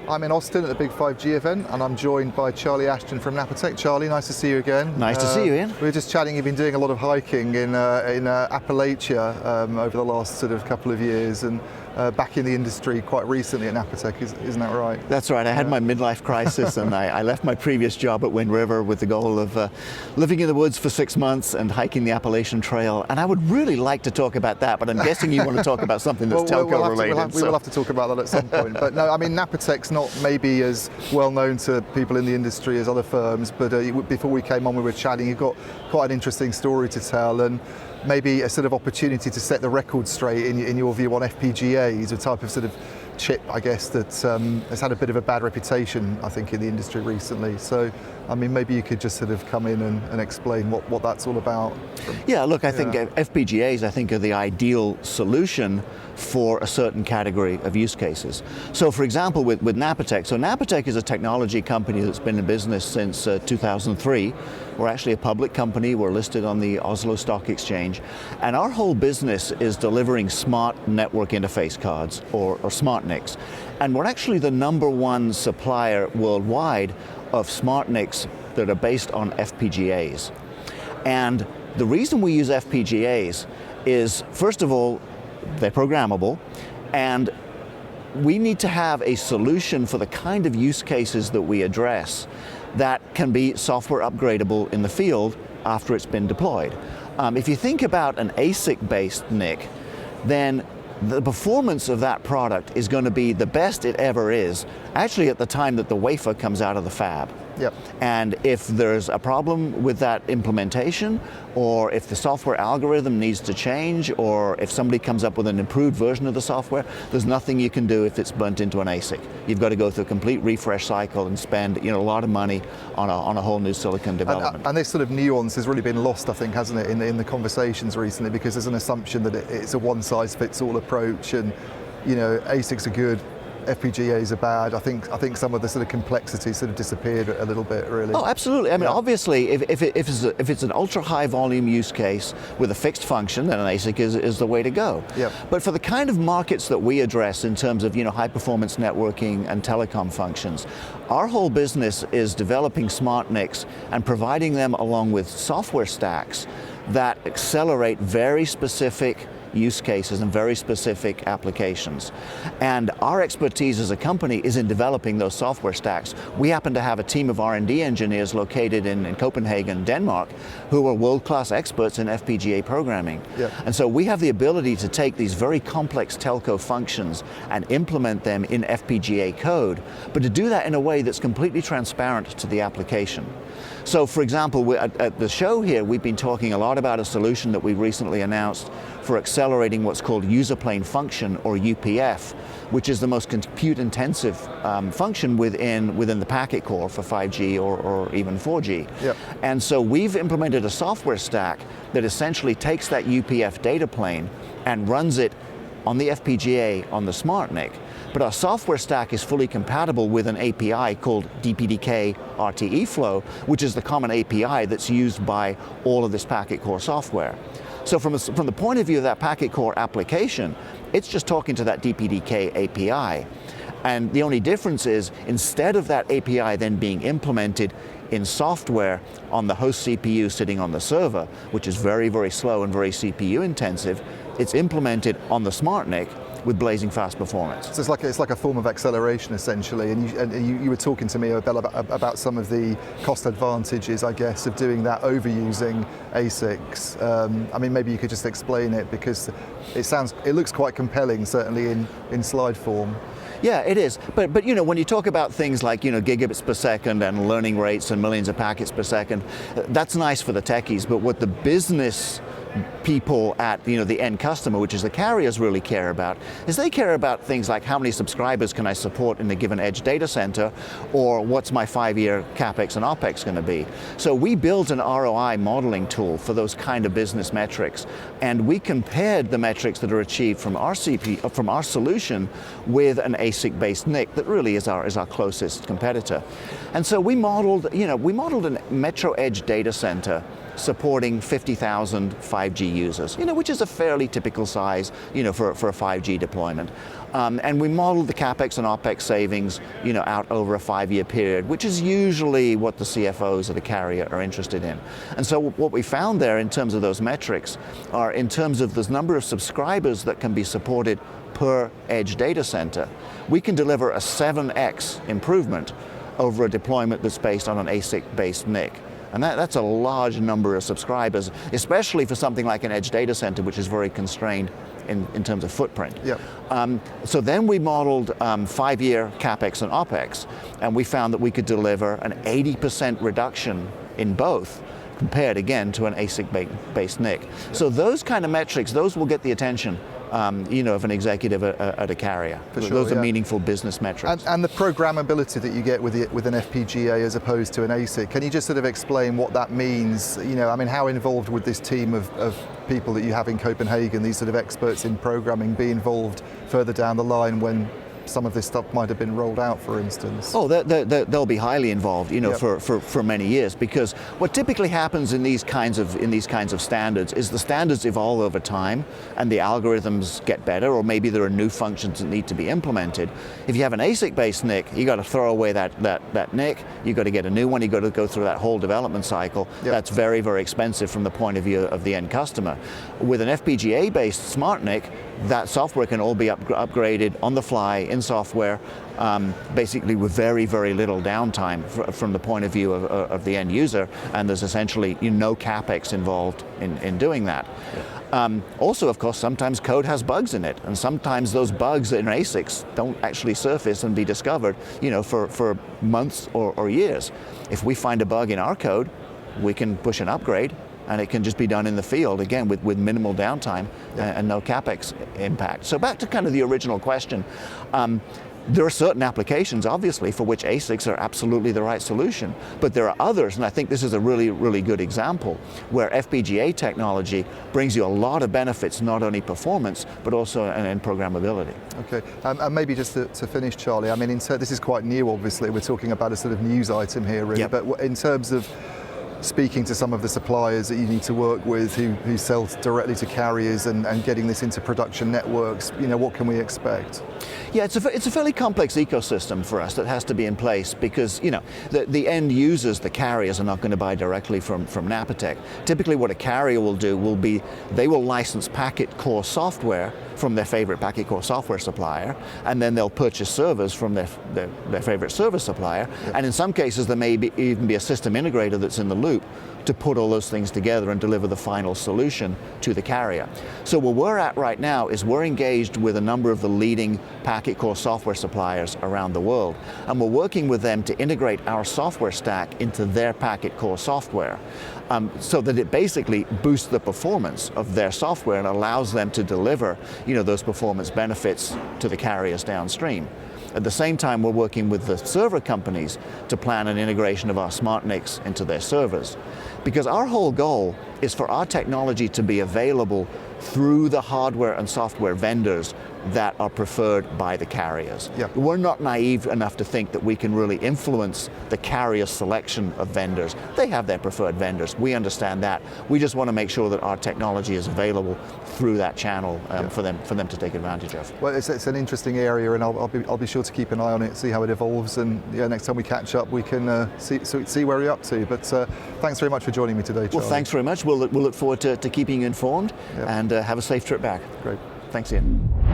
I'm in Austin at the big 5G event, and I'm joined by Charlie Ashton from Napatech. Charlie, nice to see you again. Nice to see you, Ian. We were just chatting, you've been doing a lot of hiking in Appalachia over the last sort of couple of years, and back in the industry quite recently at Napatech, isn't that right? That's right, I had my midlife crisis and I left my previous job at Wind River with the goal of living in the woods for 6 months and hiking the Appalachian Trail, and I would really like to talk about that, but I'm guessing you want to talk about something that's telco related. We will have to talk about that at some point, but no, I mean Napatech's not maybe as well known to people in the industry as other firms, but before we came on we were chatting, you've got quite an interesting story to tell, and maybe a sort of opportunity to set the record straight in your view on FPGAs, a type of sort of chip, I guess, that has had a bit of a bad reputation, I think, in the industry recently. So, I mean, maybe you could just sort of come in and explain what that's all about. Yeah, look, I think FPGAs, I think, are the ideal solution for a certain category of use cases. So, for example, with Napatech, so Napatech is a technology company that's been in business since 2003. We're actually a public company, we're listed on the Oslo Stock Exchange, and our whole business is delivering smart network interface cards, or smart NICs. And we're actually the #1 supplier worldwide of smart NICs that are based on FPGAs. And the reason we use FPGAs is, first of all, they're programmable, and we need to have a solution for the kind of use cases that we address that can be software upgradable in the field after it's been deployed. If you think about an ASIC-based NIC, then the performance of that product is going to be the best it ever is, actually at the time that the wafer comes out of the fab. Yep. And if there's a problem with that implementation, or if the software algorithm needs to change, or if somebody comes up with an improved version of the software, there's nothing you can do if it's burnt into an ASIC. You've got to go through a complete refresh cycle and spend a lot of money on a whole new silicon development. And this sort of nuance has really been lost, I think, hasn't it, in the conversations recently, because there's an assumption that it's a one-size-fits-all approach, and ASICs are good, FPGAs are bad. I think some of the sort of complexity sort of disappeared a little bit, really. Oh, absolutely. I mean, obviously, if it's an ultra high volume use case with a fixed function, then an ASIC is the way to go. Yep. But for the kind of markets that we address in terms of high performance networking and telecom functions, our whole business is developing smart NICs and providing them along with software stacks that accelerate very specific use cases and very specific applications. And our expertise as a company is in developing those software stacks. We happen to have a team of R&D engineers located in Copenhagen, Denmark, who are world-class experts in FPGA programming. Yep. And so we have the ability to take these very complex telco functions and implement them in FPGA code, but to do that in a way that's completely transparent to the application. So, for example, at the show here, we've been talking a lot about a solution that we recently announced for accelerating what's called user plane function, or UPF, which is the most compute-intensive function within the packet core for 5G or even 4G. Yep. And so we've implemented a software stack that essentially takes that UPF data plane and runs it on the FPGA on the smart NIC. But our software stack is fully compatible with an API called DPDK RTE flow, which is the common API that's used by all of this packet core software. So from the point of view of that packet core application, it's just talking to that DPDK API. And the only difference is, instead of that API then being implemented in software on the host CPU sitting on the server, which is very, very slow and very CPU intensive, it's implemented on the smart NIC with blazing fast performance. So it's like a form of acceleration, essentially, and you were talking to me about some of the cost advantages, I guess, of doing that over using ASICs. I mean, maybe you could just explain it, because it looks quite compelling, certainly in slide form. Yeah, it is. But when you talk about things like gigabits per second and learning rates and millions of packets per second, that's nice for the techies. But what the business people at the end customer, which is the carriers, really care about, is they care about things like how many subscribers can I support in a given edge data center, or what's my 5-year CapEx and OpEx going to be. So we built an ROI modeling tool for those kind of business metrics, and we compared the metrics that are achieved from our solution with an ASIC-based NIC that really is our closest competitor. And so we modeled a metro edge data center supporting 50,000 5G users, which is a fairly typical size, for a 5G deployment. And we modeled the CapEx and OpEx savings, out over a 5-year period, which is usually what the CFOs of the carrier are interested in. And so what we found there in terms of those metrics are in terms of the number of subscribers that can be supported per edge data center, we can deliver a 7x improvement over a deployment that's based on an ASIC-based NIC. And that's a large number of subscribers, especially for something like an edge data center, which is very constrained in terms of footprint. Yep. So then we modeled 5-year CapEx and OpEx, and we found that we could deliver an 80% reduction in both, compared again to an ASIC-based NIC. Yep. So those kind of metrics, those will get the attention of an executive at a carrier. For sure, those are meaningful business metrics. And the programmability that you get with an FPGA as opposed to an ASIC, can you just sort of explain what that means? How involved would this team of people that you have in Copenhagen, these sort of experts in programming, be involved further down the line when some of this stuff might have been rolled out, for instance? Oh, they'll be highly involved, Yep. for many years, because what typically happens in these kinds of standards is the standards evolve over time, and the algorithms get better, or maybe there are new functions that need to be implemented. If you have an ASIC-based NIC, you got to throw away that NIC. You got to get a new one. You got to go through that whole development cycle. Yep. That's very, very expensive from the point of view of the end customer. With an FPGA-based smart NIC, that software can all be upgraded on the fly in software, basically with very, very little downtime from the point of view of the end user, and there's essentially no CapEx involved in doing that. Yeah. Also, of course, sometimes code has bugs in it, and sometimes those bugs in ASICs don't actually surface and be discovered, for months or years. If we find a bug in our code, we can push an upgrade, and it can just be done in the field, again, with minimal downtime. Yeah. And no CapEx impact. So back to kind of the original question, there are certain applications, obviously, for which ASICs are absolutely the right solution, but there are others, and I think this is a really, really good example, where FPGA technology brings you a lot of benefits, not only performance, but also in programmability. Okay, and maybe just to finish, Charlie, this is quite new, obviously, we're talking about a sort of news item here, really, yep. But in terms of speaking to some of the suppliers that you need to work with who sell directly to carriers and getting this into production networks, what can we expect? Yeah, it's a fairly complex ecosystem for us that has to be in place, because the end users, the carriers, are not going to buy directly from Napatech. Typically what a carrier will do will be they will license packet core software from their favorite packet core software supplier, and then they'll purchase servers from their favorite server supplier. Yep. And in some cases there may even be a system integrator that's in the loop to put all those things together and deliver the final solution to the carrier. So where we're at right now is we're engaged with a number of the leading packet core software suppliers around the world, and we're working with them to integrate our software stack into their packet core software, so that it basically boosts the performance of their software and allows them to deliver those performance benefits to the carriers downstream. At the same time, we're working with the server companies to plan an integration of our smart NICs into their servers. Because our whole goal is for our technology to be available through the hardware and software vendors that are preferred by the carriers. Yeah. We're not naive enough to think that we can really influence the carrier selection of vendors. They have their preferred vendors. We understand that. We just want to make sure that our technology is available through that channel for them to take advantage of. Well, it's an interesting area, and I'll be sure to keep an eye on it, see how it evolves, and next time we catch up, we can see where you're up to. But thanks very much for joining me today, Charlie. Well, thanks very much. We'll look forward to keeping you informed, and have a safe trip back. Great. Thanks, Ian.